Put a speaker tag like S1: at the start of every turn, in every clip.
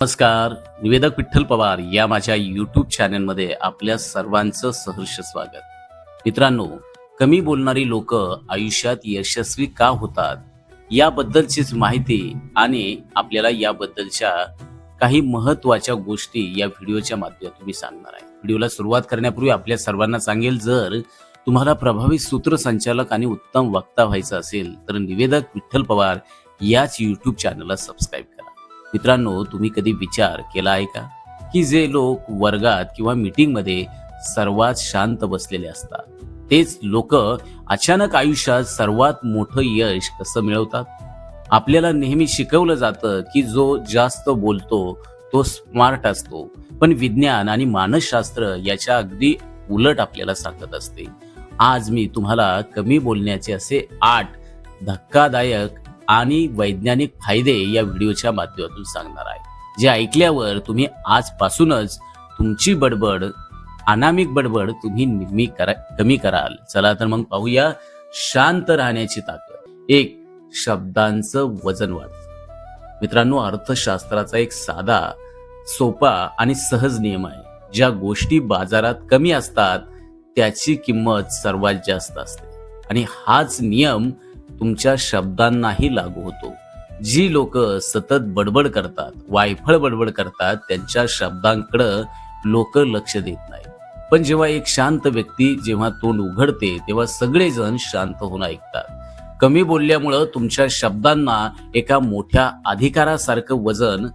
S1: नमस्कार. निवेदक विठ्ठल पवार या माझ्या यूट्यूब चॅनलमध्ये आपल्या सर्वांचं सहर्ष स्वागत. मित्रांनो, कमी बोलणारी लोक आयुष्यात यशस्वी का होतात याबद्दलचीच माहिती आणि आपल्याला याबद्दलच्या काही महत्त्वाच्या गोष्टी या व्हिडिओच्या माध्यमातून मी सांगणार आहे. व्हिडिओला सुरुवात करण्यापूर्वी आपल्या सर्वांना सांगेल, जर तुम्हाला प्रभावी सूत्रसंचालक आणि उत्तम वक्ता व्हायचं असेल तर निवेदक विठ्ठल पवार याच यूट्यूब चॅनलला सबस्क्राईब करा. मित्रांनो, तुम्ही कधी विचार केला आहे का की जे लोक वर्गात किंवा मीटिंगमध्ये सर्वात शांत बसलेले असतात, तेच लोक अचानक आयुष्यात सर्वात मोठं यश कसं मिळवतात? आपल्याला नेहमी शिकवलं जातं की जो जास्त बोलतो तो स्मार्ट असतो, पण विज्ञान आणि मानसशास्त्र याच्या अगदी उलट आपल्याला सांगत असते. आज मी तुम्हाला कमी बोलण्याचे असे 8 धक्कादायक आणि वैज्ञानिक फायदे या व्हिडिओच्या माध्यमातून सांगणार आहे, जे ऐकल्यावर तुम्ही आजपासूनच तुमची बडबड, अनामिक बडबड तुम्ही कमी कराल. चला तर मग पाहूया शांत राहण्याची ताकद. 1. शब्दांचं वजन वाढतं. मित्रांनो, अर्थशास्त्राचा एक साधा, सोपा आणि सहज नियम आहे. ज्या गोष्टी बाजारात कमी असतात त्याची किंमत सर्वात जास्त असते, आणि हाच नियम तुमच्या शब्दांनाही लागू होतो. जी लोक सतत बडबड करतात, वायफळ बडबड करतात, त्यांच्या शब्दांकडे लोक लक्ष देत नाही. पण जेव्हा एक शांत व्यक्ती जेव्हा तोंड उघडते तेव्हा सगळेजण शांत होऊन ऐकतात. कमी बोलल्यामुळं तुमच्या शब्दांना एका मोठ्या अधिकारासारखं वजन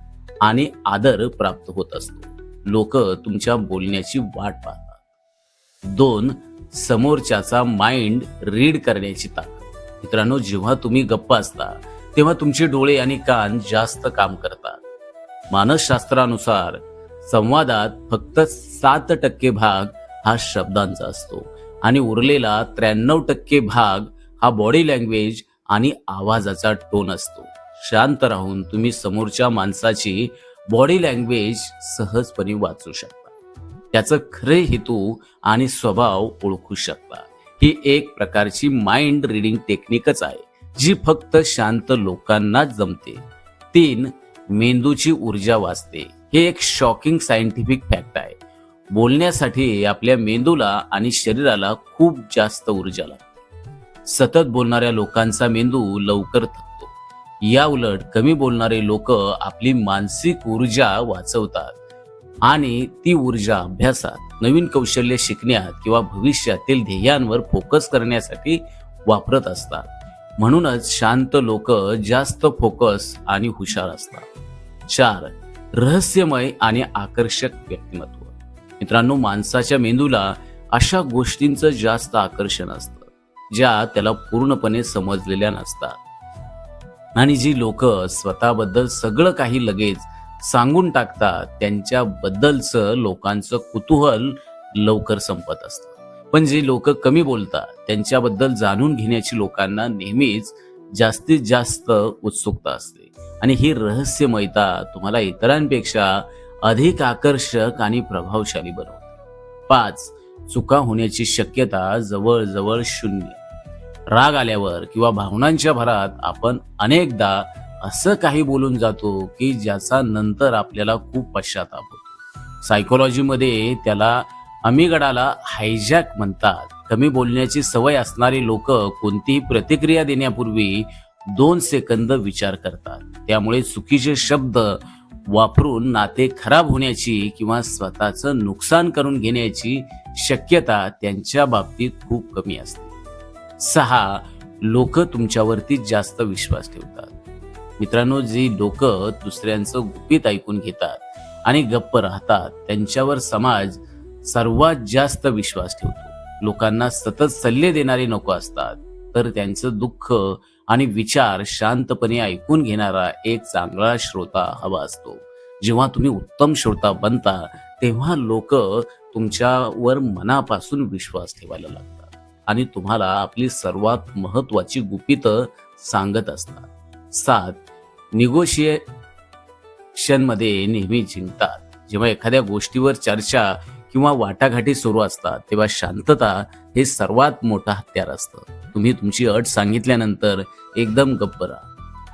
S1: आणि आदर प्राप्त होत असतो. लोक तुमच्या बोलण्याची वाट पाहतात. 2. समोरच्याचा माइंड रीड करण्याची ताकद. मित्रांनो, जेव्हा तुम्ही गप्प असता तेव्हा तुमचे डोळे आणि कान जास्त काम करतात. मानसशास्त्रानुसार संवादात फक्त 7% भाग हा शब्दांचा असतो आणि उरलेला 93% भाग हा बॉडी लँग्वेज आणि आवाजाचा टोन असतो. शांत राहून तुम्ही समोरच्या माणसाची बॉडी लँग्वेज सहजपणे वाचू शकता, त्याचं खरे हेतू आणि स्वभाव ओळखू शकता. ही एक प्रकारची माइंड रीडिंग टेक्निकच आहे, जी फक्त शांत लोकांनाच जमते. 3. मेंदूची ऊर्जा वाचते. हे एक शॉकिंग सायंटिफिक फॅक्ट आहे. बोलण्यासाठी आपल्या मेंदूला आणि शरीराला खूप जास्त ऊर्जा लागते. सतत बोलणाऱ्या लोकांचा मेंदू लवकर थकतो. या उलट कमी बोलणारे लोक आपली मानसिक ऊर्जा वाचवतात आणि ती ऊर्जा अभ्यासात, नवीन कौशल्य शिकण्यात किंवा भविष्यातील ध्येयांवर फोकस करण्यासाठी वापरत असतात. म्हणूनच शांत लोक जास्त फोकस आणि हुशार असतात. 4. रहस्यमय आणि आकर्षक व्यक्तिमत्व. मित्रांनो, माणसाच्या मेंदूला अशा गोष्टींचं जास्त आकर्षण असतं ज्या त्याला पूर्णपणे समजलेल्या नसतात, आणि जी लोक स्वतःबद्दल सगळं काही लगेच सांगून टाकतात त्यांच्याबद्दलचं लोकांचं कुतूहल लवकर संपत असतं. पण जे लोक कमी बोलतात त्यांच्याबद्दल जाणून घेण्याची लोकांना नेहमीच जास्तीत जास्त उत्सुकता असते, आणि ही रहस्यमयता तुम्हाला इतरांपेक्षा अधिक आकर्षक आणि प्रभावशाली बनवते. 5. चुका होण्याची शक्यता जवळजवळ 0. राग आल्यावर किंवा भावनांच्या भरात आपण अनेकदा असं काही बोलून जातो की ज्याचा नंतर आपल्याला खूप पश्चाताप होतो. सायकोलॉजीमध्ये त्याला अमिगडाला हायजॅक म्हणतात. कमी बोलण्याची सवय असणारी लोक कोणतीही प्रतिक्रिया देण्यापूर्वी 2 सेकंद विचार करतात. त्यामुळे चुकीचे शब्द वापरून नाते खराब होण्याची किंवा स्वतःचं नुकसान करून घेण्याची शक्यता त्यांच्या बाबतीत खूप कमी असते. 6. लोक तुमच्यावरती जास्त विश्वास ठेवतात. मित्रांनो, जी लोक दुसऱ्यांचं गुपित ऐकून घेतात आणि गप्प राहतात त्यांच्यावर समाज सर्वात जास्त विश्वास ठेवतो. लोकांना सतत सल्ले देणारे नको असतात, तर त्यांचं दुःख आणि विचार शांतपणे ऐकून घेणारा एक चांगला श्रोता हवा असतो. जेव्हा तुम्ही उत्तम श्रोता बनता तेव्हा लोक तुमच्यावर मनापासून विश्वास ठेवायला लागतात आणि तुम्हाला आपली सर्वात महत्वाची गुपितं सांगत असतात. 7. निगोशिएशनमध्ये नेहमी जिंकतात. जेव्हा एखाद्या गोष्टीवर चर्चा किंवा वाटाघाटी सुरू असतात तेव्हा शांतता हे सर्वात मोठं हत्यार असतं. तुम्ही तुमची अट सांगितल्यानंतर एकदम गप्प राहा.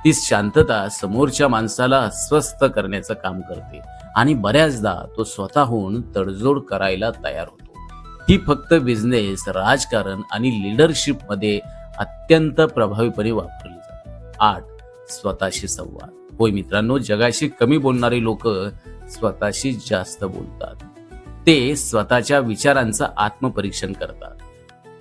S1: ती शांतता समोरच्या माणसाला अस्वस्थ करण्याचं काम करते आणि बऱ्याचदा तो स्वतःहून तडजोड करायला तयार होतो. ही फक्त बिझनेस, राजकारण आणि लीडरशिप मध्ये अत्यंत प्रभावीपणे वापरली जाते. 8. स्वतःशी संवाद. होय मित्रांनो, जगाशी कमी बोलणारे लोक स्वतःशी जास्त बोलतात. ते स्वतःच्या विचारांचं आत्मपरीक्षण करतात.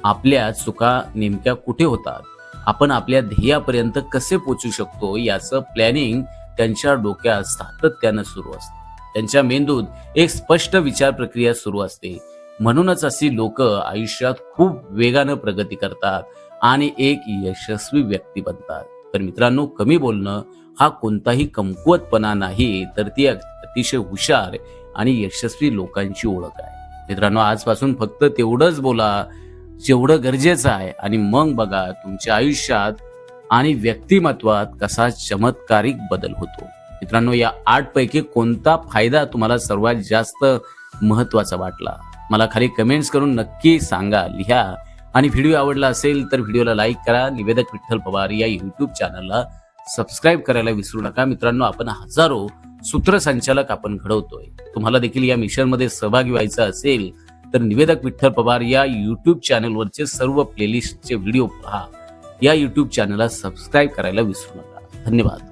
S1: आपल्या चुका नेमक्या कुठे होतात, आपण आपल्या ध्येयापर्यंत कसे पोहोचू शकतो याचं प्लॅनिंग त्यांच्या डोक्यात सातत्यानं सुरू असते. त्यांच्या मेंदूत एक स्पष्ट विचार प्रक्रिया सुरू असते. म्हणूनच अशी लोक आयुष्यात खूप वेगानं प्रगती करतात आणि एक यशस्वी व्यक्ती बनतात. तर मित्रांनो, कमी बोलणं हा कोणताही कमकुवतपणा नाही, तर ती अतिशय हुशार आणि यशस्वी लोकांची ओळख आहे. मित्रांनो, आजपासून फक्त तेवढंच बोला जेवढं गरजेचं आहे आणि मग बघा तुमच्या आयुष्यात आणि व्यक्तिमत्वात कसा चमत्कारिक बदल होतो. मित्रांनो, या 8 पैकी कोणता फायदा तुम्हाला सर्वात जास्त महत्वाचा वाटला मला खाली कमेंट्स करून नक्की सांगा, लिहा. आणि व्हिडिओ आवडला असेल तर व्हिडिओला लाईक करा. निवेदक विठ्ठल पवार या यूट्यूब चॅनलला सबस्क्राईब करायला विसरू नका. मित्रांनो, आपण हजारो सूत्रसंचालक आपण घडवतोय. तुम्हाला देखील या मिशनमध्ये सहभागी व्हायचं असेल तर निवेदक विठ्ठल पवार या यूट्यूब चॅनलवरचे सर्व प्लेलिस्टचे व्हिडिओ पहा. या यूट्यूब चॅनलला सबस्क्राईब करायला विसरू नका. धन्यवाद.